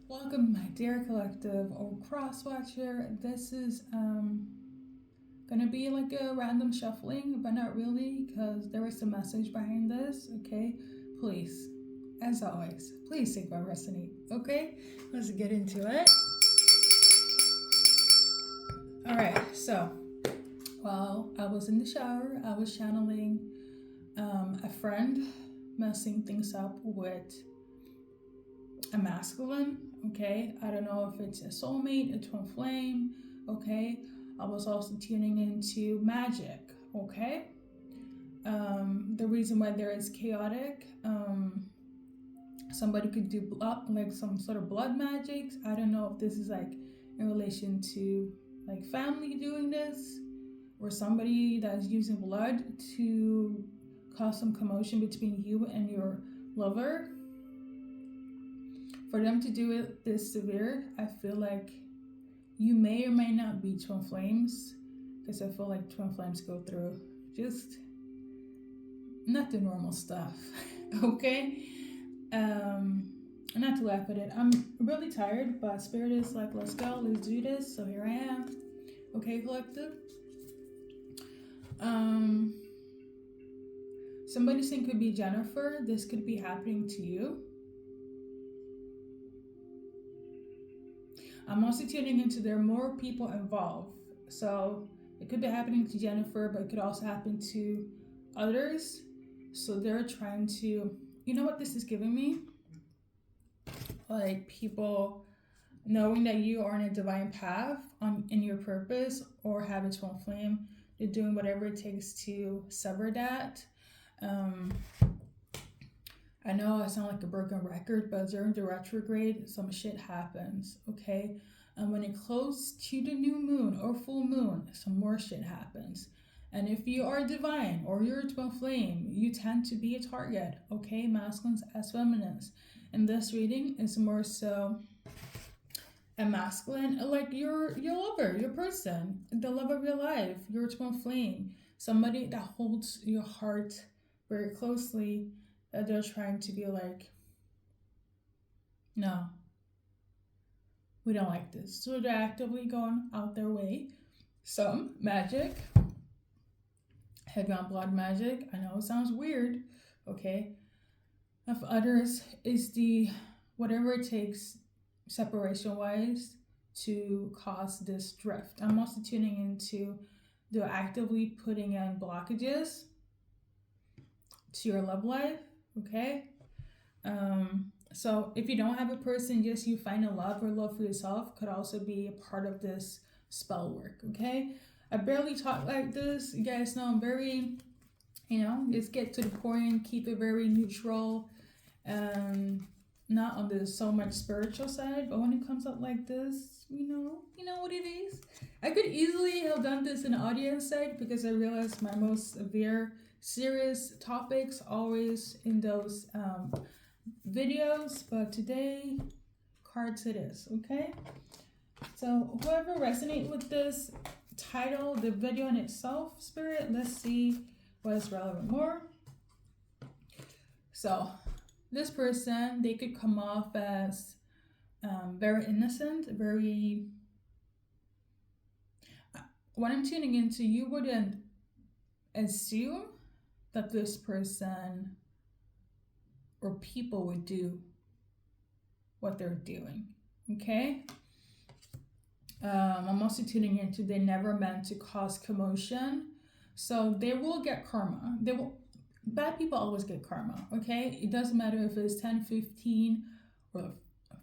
Welcome, my dear collective or cross watcher. This is gonna be like a random shuffling, but not really, because there is a message behind this. Okay, please, as always, please take my resonate. Okay, let's get into it. All right, so while I was in the shower, I was channeling a friend messing things up with a masculine. Okay, I don't know if it's a soulmate, a twin flame. Okay, I was also tuning into magic. Okay, the reason why there is chaotic, somebody could do like some sort of blood magic. I don't know if this is like in relation to like family doing this, or somebody that's using blood to cause some commotion between you and your lover. For them to do it this severe, I feel like you may or may not be twin flames, because I feel like twin flames go through just not the normal stuff. Okay, not to laugh at it. I'm really tired, but spirit is like, let's go, let's do this. So here I am. Okay, collective. Somebody's name could be Jennifer. This could be happening to you. I'm also tuning into there are more people involved. So it could be happening to Jennifer, but it could also happen to others. So they're trying to, you know what this is giving me? Like people knowing that you are on a divine path in your purpose or have a twin flame. They're doing whatever it takes to sever that. I know I sound like a broken record, but during the retrograde, some shit happens, okay? And when it close to the new moon or full moon, some more shit happens. And if you are divine or you're a twin flame, you tend to be a target, okay? Masculines as feminines. And this reading is more so a masculine, like your lover, your person, the love of your life, your twin flame, somebody that holds your heart very closely, that they're trying to be like, no, we don't like this. So they're actively going out their way. Some magic, heavy on blood magic. I know it sounds weird, okay? Of others is the whatever it takes separation wise to cause this drift. I'm also tuning into they're actively putting in blockages to your love life, okay? So if you don't have a person, just you find a love or love for yourself could also be a part of this spell work, okay? I barely talk like this. You guys know I'm very, just get to the point, keep it very neutral, not on the so much spiritual side, but when it comes up like this, you know what it is. I could easily have done this in the audience side because I realized my most severe, serious topics always in those videos, but today cards it is, okay? So whoever resonates with this title, the video in itself, spirit, let's see what is relevant more. So this person, they could come off as very innocent, very, when I'm tuning into, you wouldn't assume that this person or people would do what they're doing, okay? I'm also tuning into they never meant to cause commotion, so they will get karma. Bad people always get karma, okay? It doesn't matter if it's 10, 15, or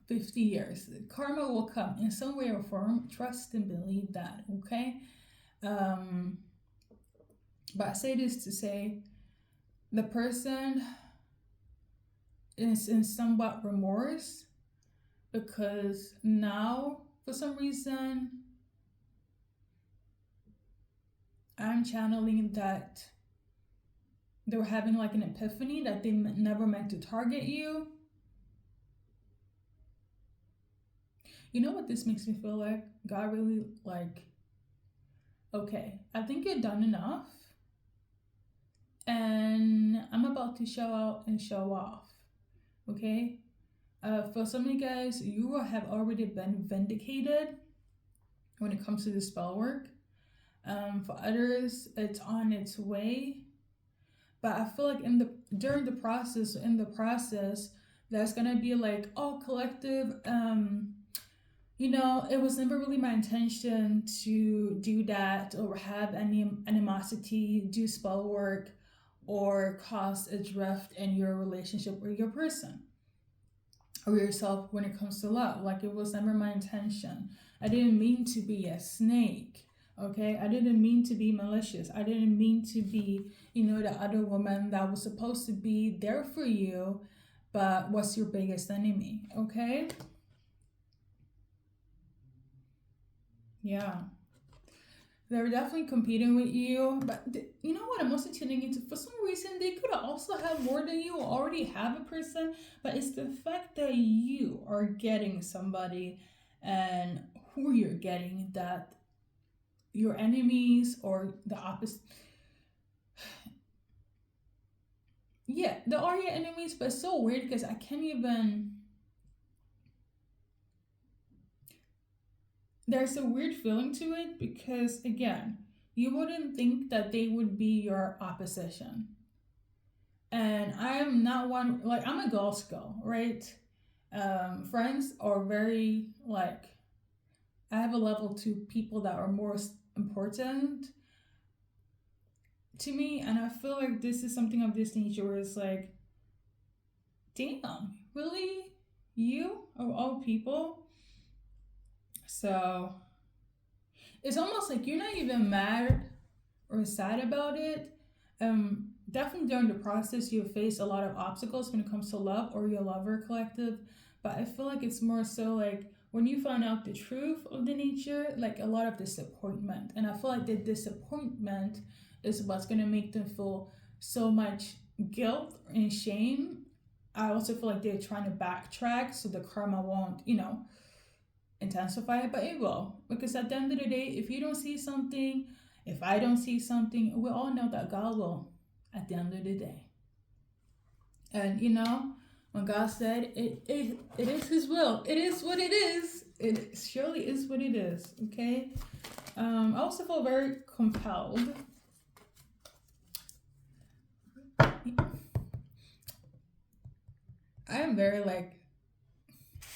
50 years. Karma will come in some way or form. Trust and believe that, okay? But I say this to say the person is in somewhat remorse because now, for some reason, I'm channeling that they were having like an epiphany that they never meant to target you. You know what this makes me feel like? God really like, okay, I think you're done enough. And I'm about to show out and show off. Okay? For some of you guys, you will have already been vindicated when it comes to the spell work. For others, it's on its way. But I feel like during the process, there's gonna be like, oh, collective, it was never really my intention to do that or have any animosity, do spell work, or cause a drift in your relationship with your person or yourself when it comes to love. Like, it was never my intention. I didn't mean to be a snake. Okay, I didn't mean to be malicious. I didn't mean to be, the other woman that was supposed to be there for you, but was your biggest enemy. Okay? Yeah. They're definitely competing with you, but you know what I'm also tuning into? For some reason, they could also have more than you, already have a person, but it's the fact that you are getting somebody and who you're getting that your enemies or the opposite. Yeah, they are your enemies, but it's so weird because I can't even. There's a weird feeling to it because, again, you wouldn't think that they would be your opposition. And I am not one, like, I'm a ghost girl, right? Friends are very, like, I have a level to people that are more important to me. And I feel like this is something of this nature where it's like, damn, really? You, of all people? So it's almost like you're not even mad or sad about it. Definitely during the process, you face a lot of obstacles when it comes to love or your lover collective. But I feel like it's more so like when you find out the truth of the nature, like a lot of disappointment. And I feel like the disappointment is what's going to make them feel so much guilt and shame. I also feel like they're trying to backtrack so the karma won't, intensify it, but it will. Because at the end of the day, if you don't see something, if I don't see something, we all know that God will at the end of the day. And when God said it is his will. It is what it is. It surely is what it is. Okay. I also feel very compelled.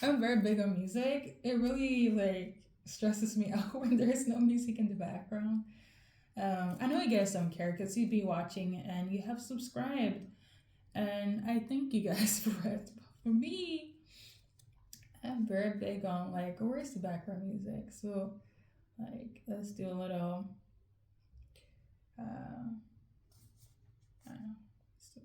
I'm very big on music. It really stresses me out when there's no music in the background. I know you guys don't care because you'd be watching and you have subscribed. And I thank you guys for it. But for me, I'm very big on where's the background music? So let's do a little I don't know, let's do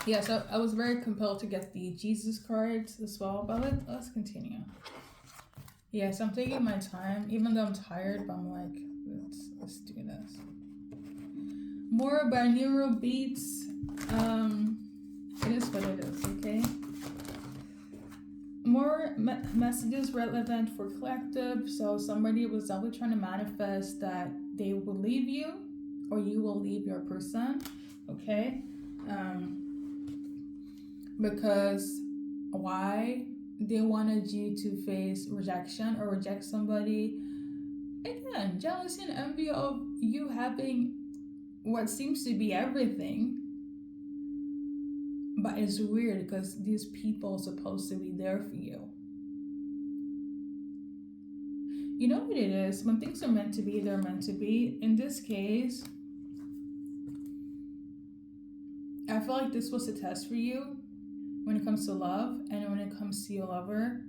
yeah, so I was very compelled to get the Jesus cards as well, but let's continue. Yeah, so I'm taking my time, even though I'm tired, but I'm like, let's do this. More binaural beats. It is what it is, okay? More messages relevant for collective. So somebody was definitely trying to manifest that they will leave you or you will leave your person, okay? Because why? They wanted you to face rejection or reject somebody. Again, jealousy and envy of you having what seems to be everything. But it's weird because these people are supposed to be there for you. You know what it is? When things are meant to be, they're meant to be. In this case, I feel like this was a test for you when it comes to love and when it comes to your lover.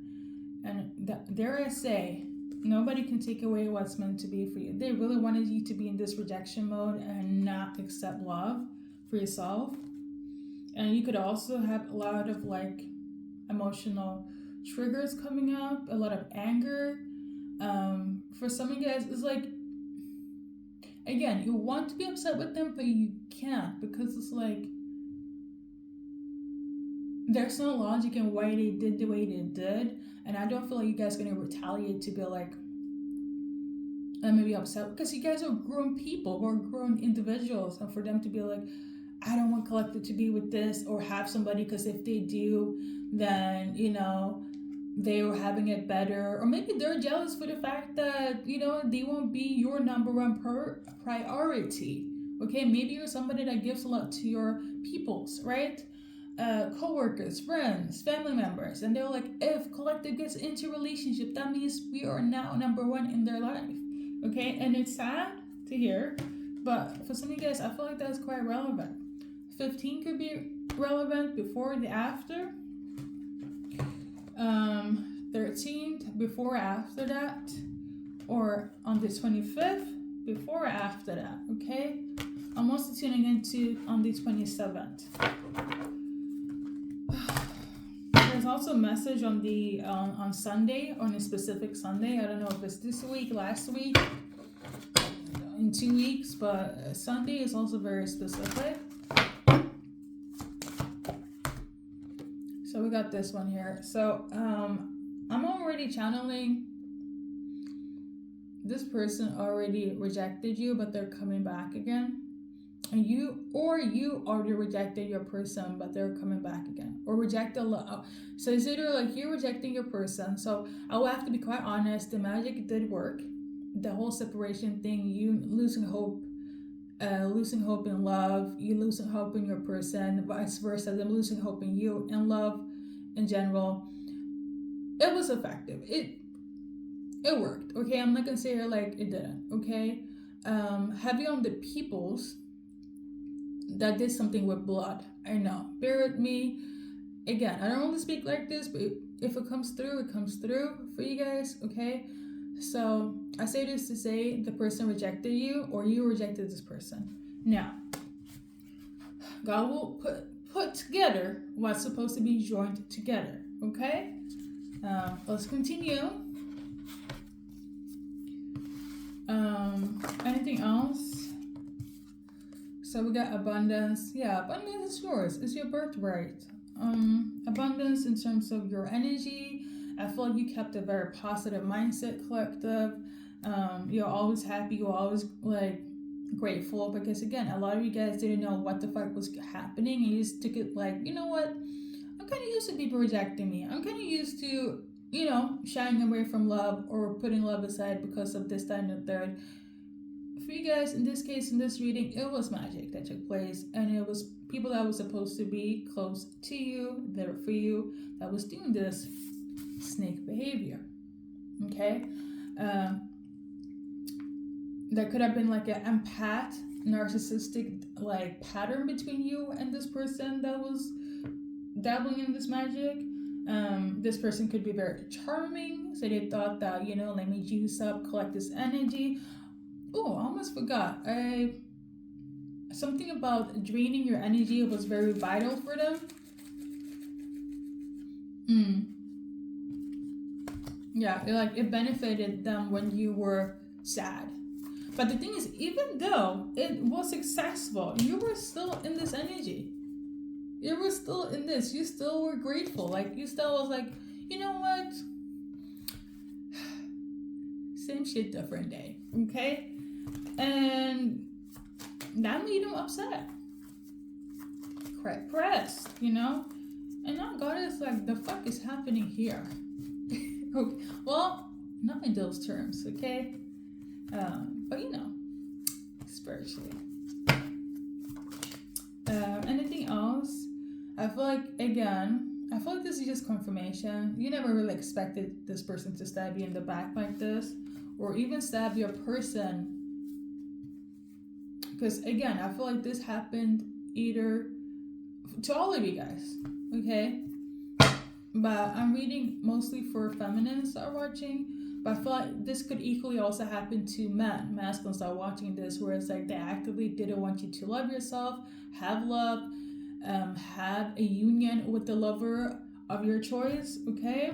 And dare I say, nobody can take away what's meant to be for you. They really wanted you to be in this rejection mode and not accept love for yourself. And you could also have a lot of emotional triggers coming up, a lot of anger. For some of you guys, it's like, again, you want to be upset with them, but you can't because it's like, there's no logic in why they did the way they did. And I don't feel like you guys are going to retaliate to be like, maybe upset because you guys are grown people or grown individuals, and for them to be like, I don't want collective to be with this or have somebody, because if they do, then they were having it better, or maybe they're jealous for the fact that they won't be your number one priority. Okay, maybe you're somebody that gives a lot to your peoples, right? Co-workers, friends, family members, and they're like, if collective gets into a relationship, that means we are now number one in their life. Okay, and it's sad to hear, but for some of you guys, I feel like that's quite relevant. 15 could be relevant before the after. 13th before or after that, or on the 25th before or after that. Okay, I'm also tuning into on the 27th. There's also a message on the on Sunday, on a specific Sunday. I don't know if it's this week, last week, in 2 weeks, but Sunday is also very specific. So we got this one here. So I'm already channeling. This person already rejected you, but they're coming back again. And you already rejected your person, but they're coming back again. Or rejected love. So it's either like you're rejecting your person. So I will have to be quite honest. The magic did work. The whole separation thing, you losing hope in love, you losing hope in your person, vice versa, them losing hope in you and love in general. It was effective. It worked. Okay, I'm not gonna say here like it didn't. Okay, heavy on the peoples that did something with blood. I know, bear with me. Again, I don't want to speak like this, but if it comes through, it comes through for you guys. Okay, so I say this to say the person rejected you, or you rejected this person. Now, God will put together what's supposed to be joined together. Okay, let's continue. Anything else? So we got abundance. Yeah, abundance is yours. It's your birthright. Abundance in terms of your energy. I feel like you kept a very positive mindset, collective. You're always happy. You're always like grateful, because again, a lot of you guys didn't know what the fuck was happening, and you just took it like, you know what? I'm kind of used to people rejecting me. I'm kind of used to, shying away from love or putting love aside because of this, that, and the third. For you guys, in this case, in this reading, it was magic that took place, and it was people that was supposed to be close to you, there for you, that was doing this snake behavior. Okay, that could have been like an empath, narcissistic like pattern between you and this person that was dabbling in this magic. This person could be very charming, so they thought that, let me juice up, collect this energy. Oh, I almost forgot. Something about draining your energy was very vital for them. Yeah, it benefited them when you were sad. But the thing is, even though it was successful, you were still in this energy. You were still in this. You still were grateful. Like, you still was like, you know what? Same shit, different day. Okay? And that made them upset. Quite pressed, And now God is like, the fuck is happening here? Okay. Well, not in those terms, okay? But spiritually. Anything else? I feel like this is just confirmation. You never really expected this person to stab you in the back like this, or even stab your person. Because again, I feel like this happened either to all of you guys, okay? But I'm reading mostly for feminines that are watching. But I feel like this could equally also happen to men, masculines that are watching this, where it's like they actively didn't want you to love yourself, have love, have a union with the lover of your choice, okay?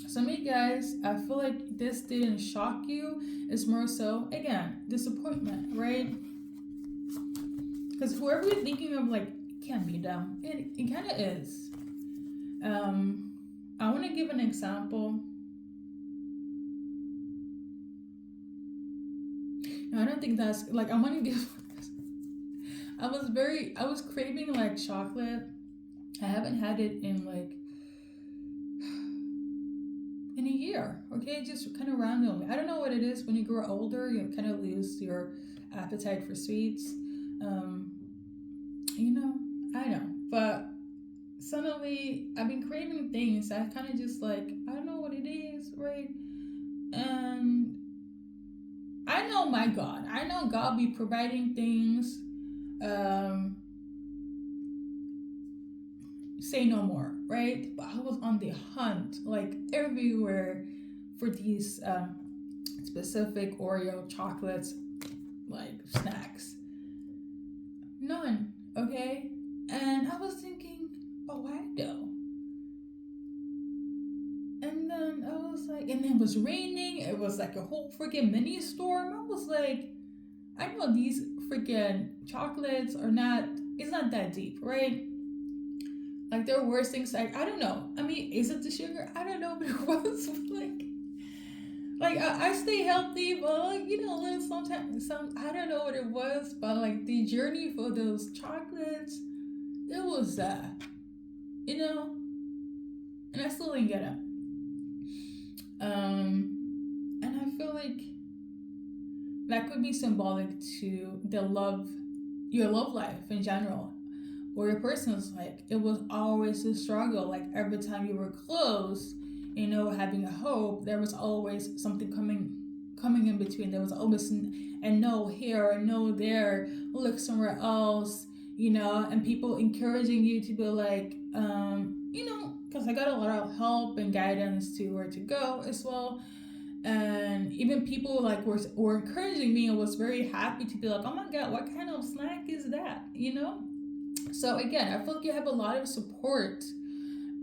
Some of you guys, I feel like this didn't shock you. It's more so, again, disappointment, right? Because whoever you're thinking of, like, can't be them. It kind of is. I want to give an example. I don't think that's like, I want to give. I was craving like chocolate. I haven't had it in like in a year. Okay, just kind of randomly. I don't know what it is. When you grow older, you kind of lose your appetite for sweets. You know, I know, but suddenly I've been craving things. I kind of just like, I don't know what it is, right? And I know my God. I know God be providing things. Say no more, right? But I was on the hunt, like everywhere, for these specific Oreo chocolates, like snacks. None, okay? And I was thinking, but why though? And then I was like, and then it was raining. It was like a whole freaking mini storm. I was like, I know these freaking chocolates are not, it's not that deep, right? Like there were worse things, like, I don't know. I mean, is it the sugar? I don't know, but it was like I stay healthy, but like, you know, sometimes I don't know what it was, but like the journey for those chocolates, it was you know, and I still didn't get it. And I feel like that could be symbolic to your love life in general, where your person's like, it was always a struggle. Like every time you were close, you know, having a hope, there was always something coming in between. There was always a no here, a no there, look somewhere else, you know, and people encouraging you to be like, you know, because I got a lot of help and guidance to where to go as well. And even people like were encouraging me and was very happy to be like, oh my God, what kind of snack is that, you know? So again, I feel like you have a lot of support.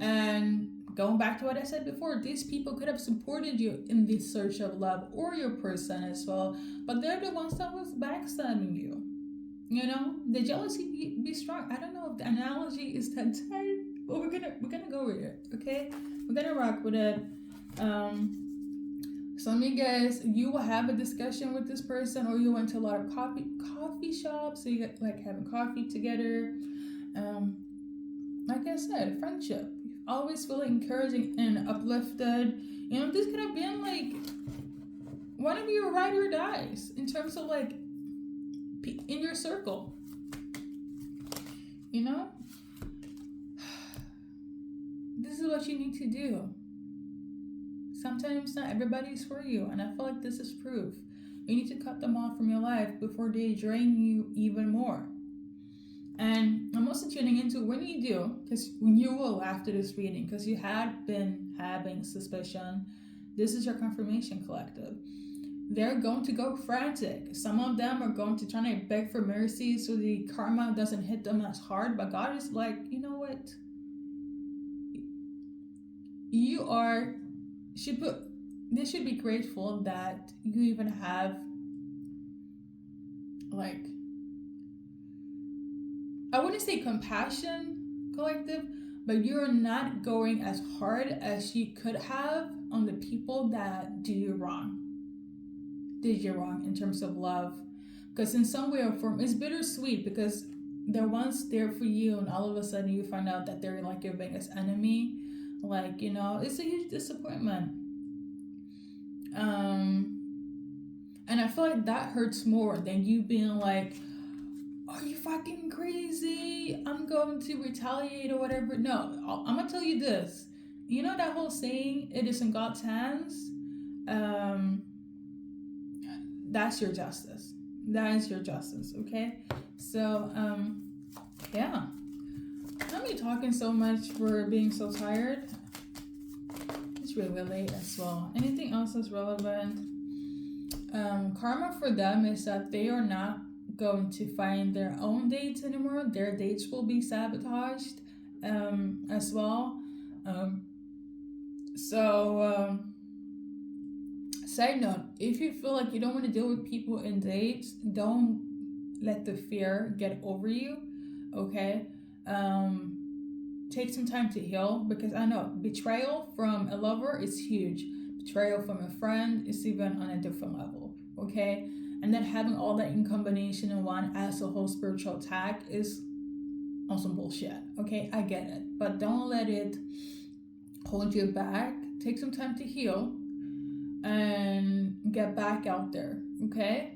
And going back to what I said before, these people could have supported you in the search of love, or your person as well, but they're the ones that was backstabbing you. You know, the jealousy be strong. I don't know if the analogy is that tight, but we're gonna go with it, okay? We're gonna rock with it. Some of you guys, you will have a discussion with this person, or you went to a lot of coffee shops, so you get like having coffee together. Like I said, friendship. Always feel encouraging and uplifted. You know, this could have been like one of your ride or dies in terms of like in your circle. You know, this is what you need to do. Sometimes not everybody's for you, and I feel like this is proof. You need to cut them off from your life before they drain you even more. And I'm also tuning into when you do, because when you will after this reading, because you had been having suspicion, this is your confirmation collective. They're going to go frantic. Some of them are going to try to beg for mercy so the karma doesn't hit them as hard. But God is like, you know what? They should be grateful that you even have, like, I wouldn't say compassion collective, but you're not going as hard as you could have on the people that did you wrong in terms of love. Because in some way or form, it's bittersweet, because they're once there for you, and all of a sudden you find out that they're like your biggest enemy. Like, you know, it's a huge disappointment. And I feel like that hurts more than you being like, are you fucking crazy? I'm going to retaliate or whatever. No, I'm gonna tell you this. You know that whole saying, it is in God's hands? That's your justice. That is your justice, okay? So, yeah. I'm not talking so much for being so tired. It's really late as well. Anything else that's relevant? Karma for them is that they are not going to find their own dates anymore. Their dates will be sabotaged as well. Side note, if you feel like you don't want to deal with people in dates, don't let the fear get over you, okay? Take some time to heal, because I know betrayal from a lover is huge. Betrayal from a friend is even on a different level, okay? and then having all that in combination in one as a whole spiritual attack is also bullshit. Okay, I get it, but don't let it hold you back. Take some time to heal and get back out there. Okay,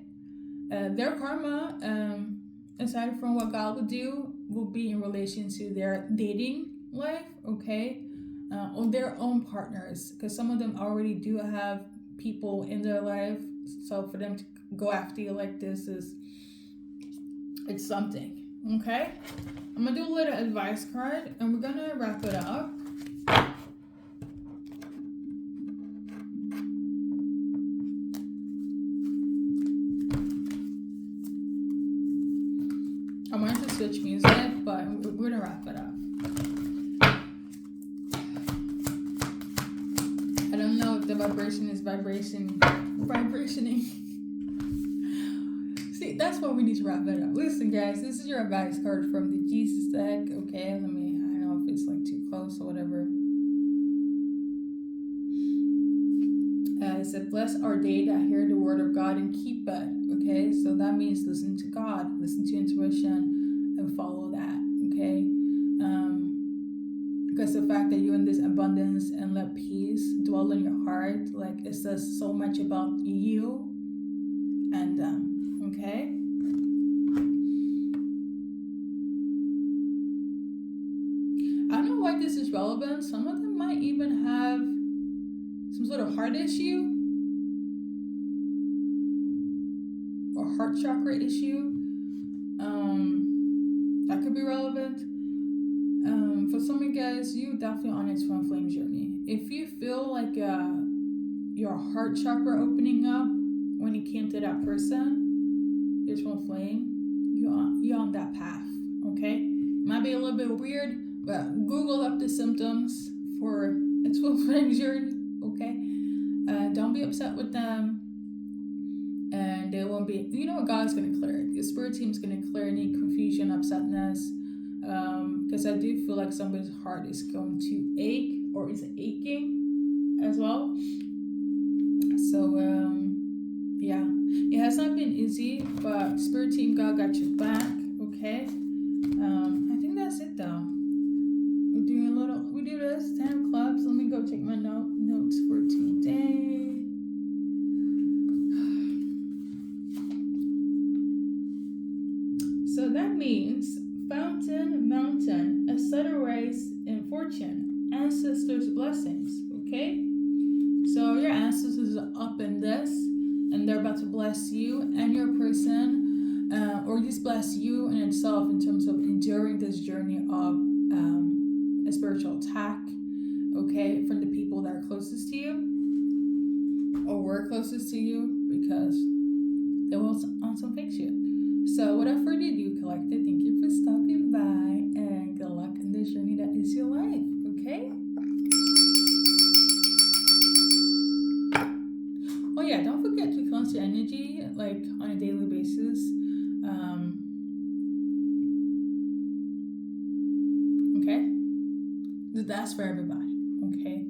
their karma, aside from what God would do, will be in relation to their dating life. Okay, on their own partners, because some of them already do have people in their life. So for them to go after you like this it's something. Okay, I'm gonna do a little advice card and we're gonna wrap it up. I wanted to switch music, but we're gonna wrap it up. I don't know if the vibration is vibrationing. See, that's why we need to wrap it up. Listen, guys, this is your advice card from the Jesus deck. Okay, I don't know if it's like too close or whatever. It said, bless our day that hear the word of God and keep it. Okay, so that means listen to God, listen to intuition, and follow that. Okay, because the fact that you're in this abundance and let peace dwell in your heart, like it says so much about you and them. Okay. I don't know why this is relevant. Some of them might even have some sort of heart issue or heart chakra issue. That could be relevant. For some of you guys, you're definitely on a twin flame journey. If you feel like your heart chakra opening up when you came to that person, your twin flame, you're on that path. Okay, might be a little bit weird, but Google up the symptoms for a twin flame journey. Okay, don't be upset with them, and they won't be. You know what? God's gonna clear it. Your spirit team's gonna clear any confusion, upsetness. Because I do feel like somebody's heart is going to ache or is aching as well. So yeah, it has not been easy, but spirit team, God got your back. Okay, I think that's it though. We do this 10 of clubs. Let me go take my notes for today. So that means fountain, mountain, a sudden rise in fortune, ancestors' blessings. Okay, so your ancestors are up in this, and they're about to bless you and your person, or just bless you in itself in terms of enduring this journey of a spiritual attack. Okay, from the people that are closest to you or were closest to you, because they were on some fake shit. So without further ado, collective, thank you for stopping by, and good luck in this journey that is your life. Okay. Oh yeah, don't forget to cleanse your energy like on a daily basis. Okay, that's for everybody. Okay.